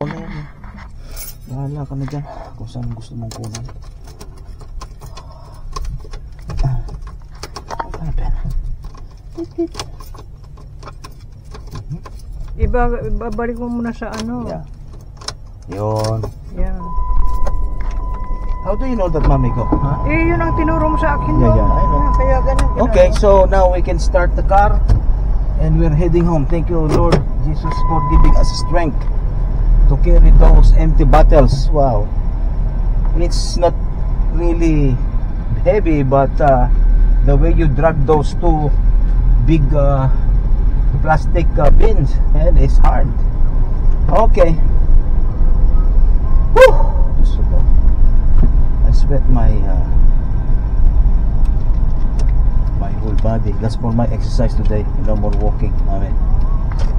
na yan. Bahala ka na dyan kung saan gusto mong kunan. Ibabalik mo muna sa ano. Yeah. Yun. Yeah. How do you know that, Mami ko? Huh? Eh, yun ang tinuro mo sa akin. Yeah, yeah, I know. Kaya ganun. Okay, so now we can start the car and we're heading home. Thank you, Lord Jesus, for giving us strength to carry those empty bottles. Wow. It's not really heavy, but the way you drag those two big plastic bins, and it's hard. Okay. Whew. I sweat my my whole body. That's for my exercise today. No more walking.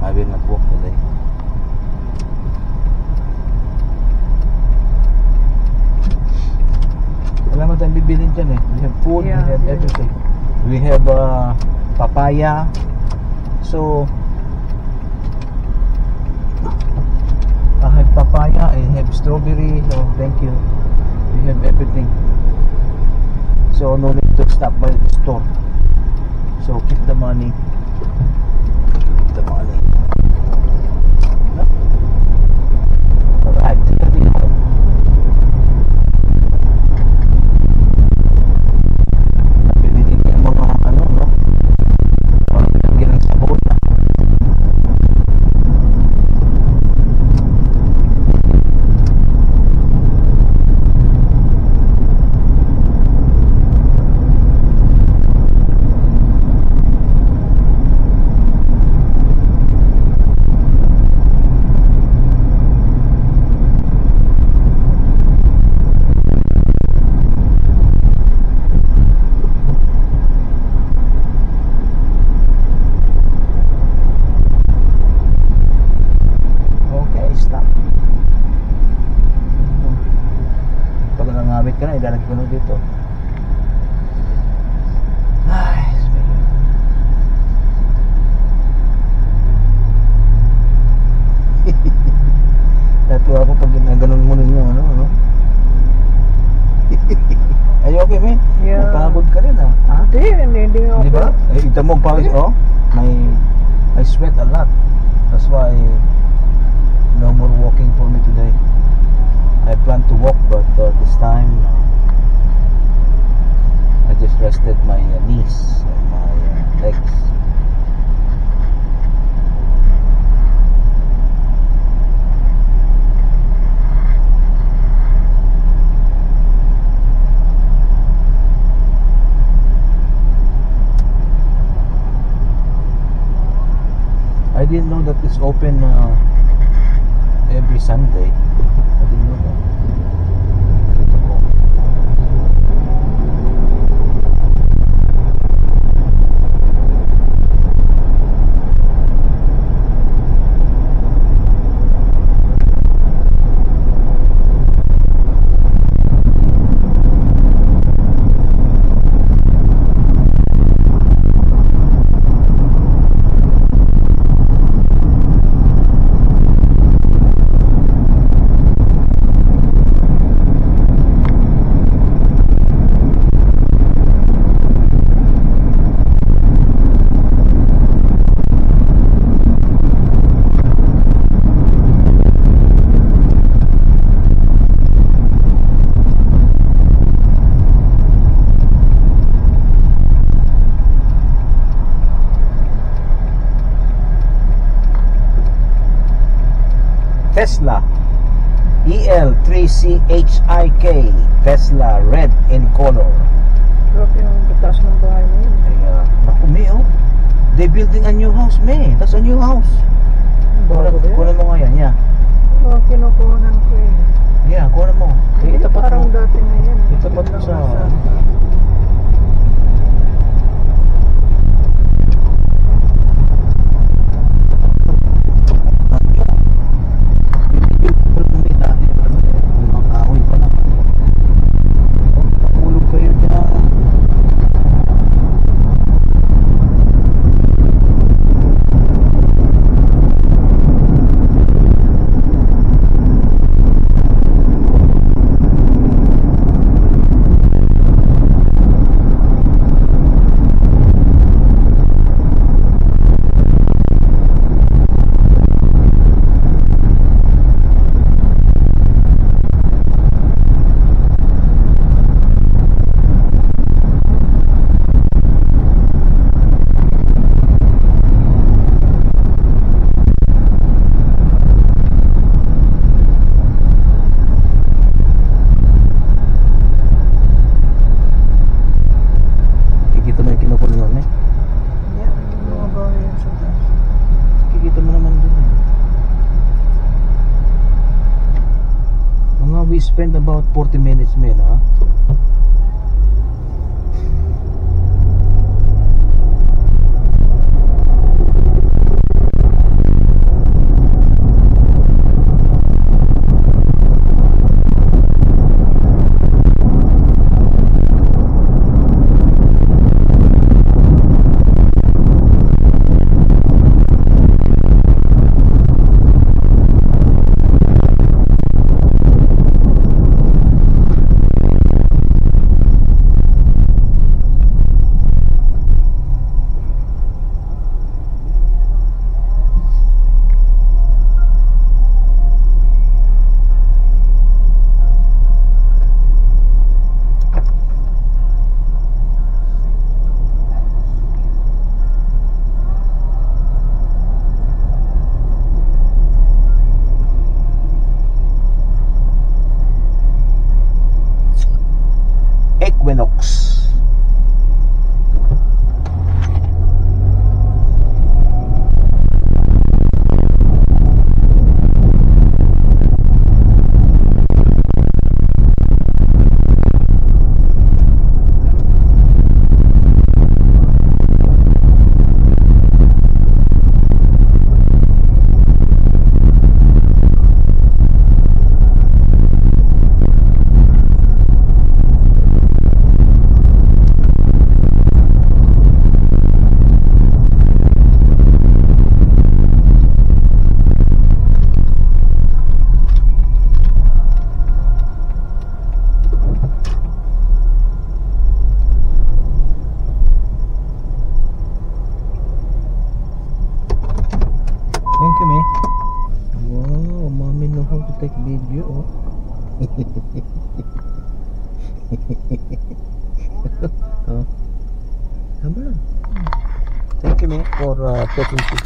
I will not walk today. Wala man tayong bibilin dyan eh. We have food, Yeah, we have yeah. everything. We have papaya. So I have papaya, I have strawberry. So thank you. We have everything. So no need to stop by the store. So keep the money. Keep the money. No? Alright, here we go. Nabili din yung mga ano, no? Lagyan ng sabon na. Okay, stop. Pag nangamit ka na, ilalagay ko na dito. Ay, natuwa ako pag ginaganon mo ninyo, ano? Are you okay, man? Yeah. Napagod ka rin, ha? Hindi ako. Di ba? Eh, ito mo pawis, oh. I sweat a lot. That's why no more walking for me today. I plan to walk, but this time I just rested my knees and my legs. I didn't know that it's open every Sunday. I didn't know that. Dito ko. Tesla EL3CHIK Tesla red in color. Grabe yung batas ng bahay mo yun. Kaya, naku, May, oh. They building a new house, May. That's a new house. Bago ba yan? Kunan mo nga yan, yeah. Kinukunan ko eh. Yeah, kunan mo. Hindi, Itapat parang mo. dati na yan. Itapat mo sa... spend about 40 minutes, man, huh? Equinox. Thank you, me. Wow, mommy know how to take video. Oh. Tama. Thank you, me, for taking pictures.